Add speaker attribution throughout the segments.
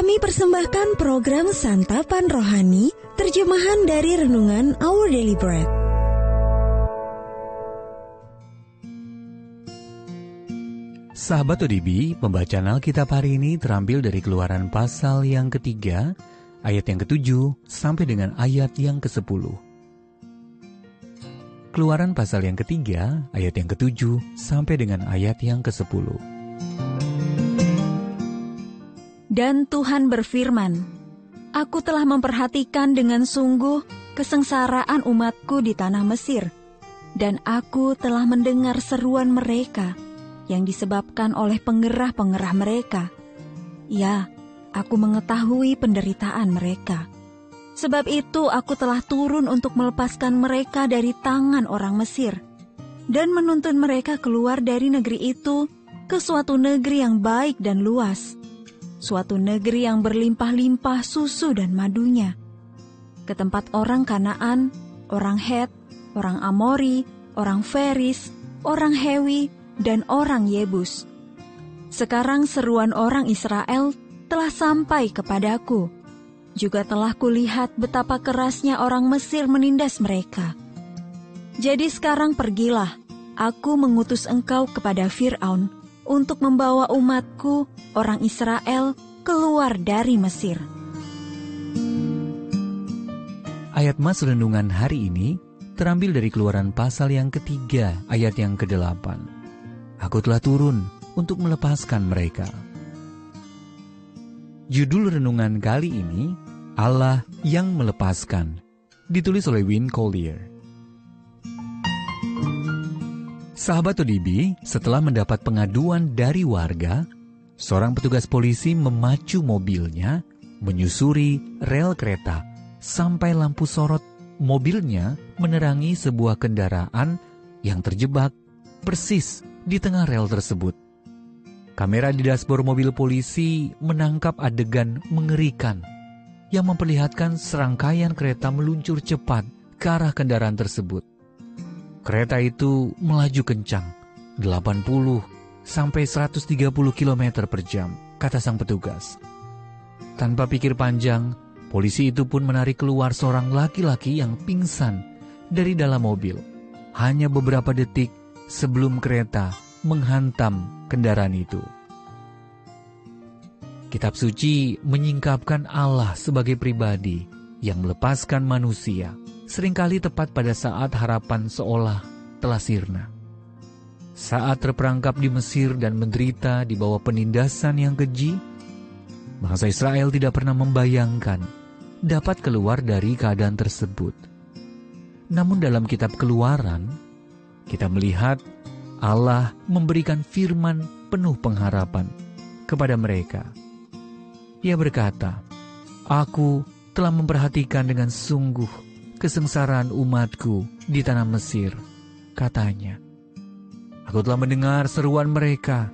Speaker 1: Kami persembahkan program Santapan Rohani, terjemahan dari Renungan Our Daily Bread.
Speaker 2: Sahabat ODB, pembacaan Alkitab hari ini terambil dari Keluaran pasal yang ketiga, ayat yang ke-7 sampai dengan ayat yang ke-10. Keluaran pasal yang ketiga, ayat yang ke-7 sampai dengan ayat yang ke-10.
Speaker 3: Dan Tuhan berfirman, Aku telah memperhatikan dengan sungguh kesengsaraan umatku di tanah Mesir, dan aku telah mendengar seruan mereka yang disebabkan oleh pengerah-pengerah mereka. Ya, aku mengetahui penderitaan mereka. Sebab itu aku telah turun untuk melepaskan mereka dari tangan orang Mesir, dan menuntun mereka keluar dari negeri itu ke suatu negeri yang baik dan luas, suatu negeri yang berlimpah-limpah susu dan madunya, ke tempat orang Kanaan, orang Het, orang Amori, orang Feris, orang Hewi, dan orang Yebus. Sekarang seruan orang Israel telah sampai kepadaku. Juga telah kulihat betapa kerasnya orang Mesir menindas mereka. Jadi sekarang pergilah, aku mengutus engkau kepada Fir'aun untuk membawa umatku, orang Israel, keluar dari Mesir.
Speaker 2: Ayat mas renungan hari ini terambil dari Keluaran pasal yang ketiga, ayat yang ke-8. Aku telah turun untuk melepaskan mereka. Judul renungan kali ini, Allah yang melepaskan, ditulis oleh Win Collier. Sahabat ODB, setelah mendapat pengaduan dari warga, seorang petugas polisi memacu mobilnya, menyusuri rel kereta, sampai lampu sorot mobilnya menerangi sebuah kendaraan yang terjebak persis di tengah rel tersebut. Kamera di dashboard mobil polisi menangkap adegan mengerikan yang memperlihatkan serangkaian kereta meluncur cepat ke arah kendaraan tersebut. Kereta itu melaju kencang, 80 sampai 130 km per jam, kata sang petugas. Tanpa pikir panjang, polisi itu pun menarik keluar seorang laki-laki yang pingsan dari dalam mobil, hanya beberapa detik sebelum kereta menghantam kendaraan itu. Kitab suci menyingkapkan Allah sebagai pribadi yang melepaskan manusia, seringkali tepat pada saat harapan seolah telah sirna. Saat terperangkap di Mesir dan menderita di bawah penindasan yang keji, bangsa Israel tidak pernah membayangkan dapat keluar dari keadaan tersebut. Namun dalam kitab Keluaran, kita melihat Allah memberikan firman penuh pengharapan kepada mereka. Ia berkata, Aku telah memperhatikan dengan sungguh kesengsaraan umatku di tanah Mesir, katanya. Aku telah mendengar seruan mereka.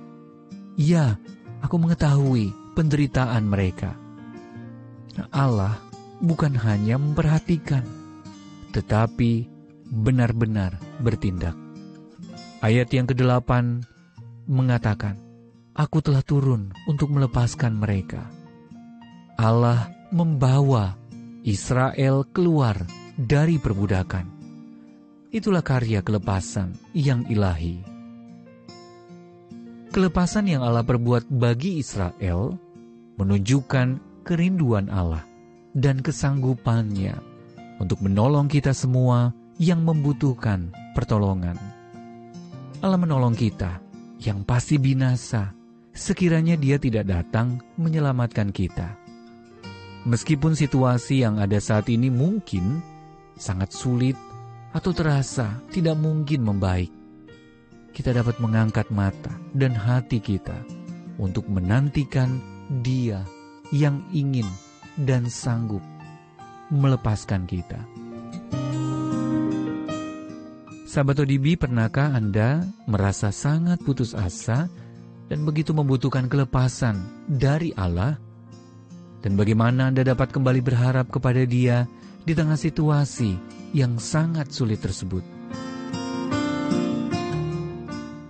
Speaker 2: Ya, aku mengetahui penderitaan mereka. Allah bukan hanya memperhatikan, tetapi benar-benar bertindak. Ayat yang ke-8 mengatakan, Aku telah turun untuk melepaskan mereka. Allah membawa Israel keluar dari perbudakan. Itulah karya kelepasan yang ilahi. Kelepasan yang Allah perbuat bagi Israel menunjukkan kerinduan Allah dan kesanggupannya untuk menolong kita semua yang membutuhkan pertolongan. Allah menolong kita yang pasti binasa sekiranya Dia tidak datang menyelamatkan kita. Meskipun situasi yang ada saat ini mungkin sangat sulit atau terasa tidak mungkin membaik, kita dapat mengangkat mata dan hati kita untuk menantikan Dia yang ingin dan sanggup melepaskan kita. Sahabat ODB, pernahkah Anda merasa sangat putus asa dan begitu membutuhkan kelepasan dari Allah? Dan bagaimana Anda dapat kembali berharap kepada Dia di tengah situasi yang sangat sulit tersebut?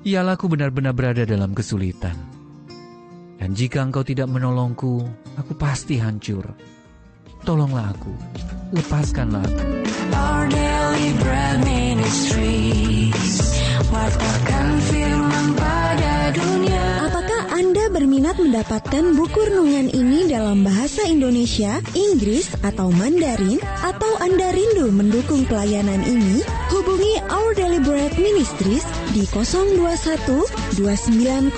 Speaker 2: Ialah aku benar-benar berada dalam kesulitan. Dan jika Engkau tidak menolongku, aku pasti hancur. Tolonglah aku, lepaskanlah aku.
Speaker 4: Our Daily Bread Ministries, wartakan firman pada dunia.
Speaker 1: Apakah Anda berminat mendapatkan buku renungan ini dalam bahasa Indonesia, Inggris, atau Mandarin? Atau Anda rindu mendukung pelayanan ini? Hubungi Our Daily Bread Ministries di 021 2902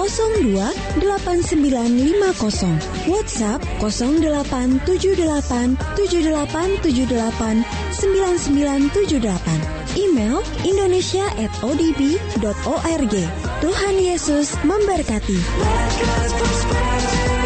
Speaker 1: 8950, WhatsApp 0878 7878 9978, email indonesia@odb.org. Tuhan Yesus memberkati.
Speaker 4: Let God's prosperity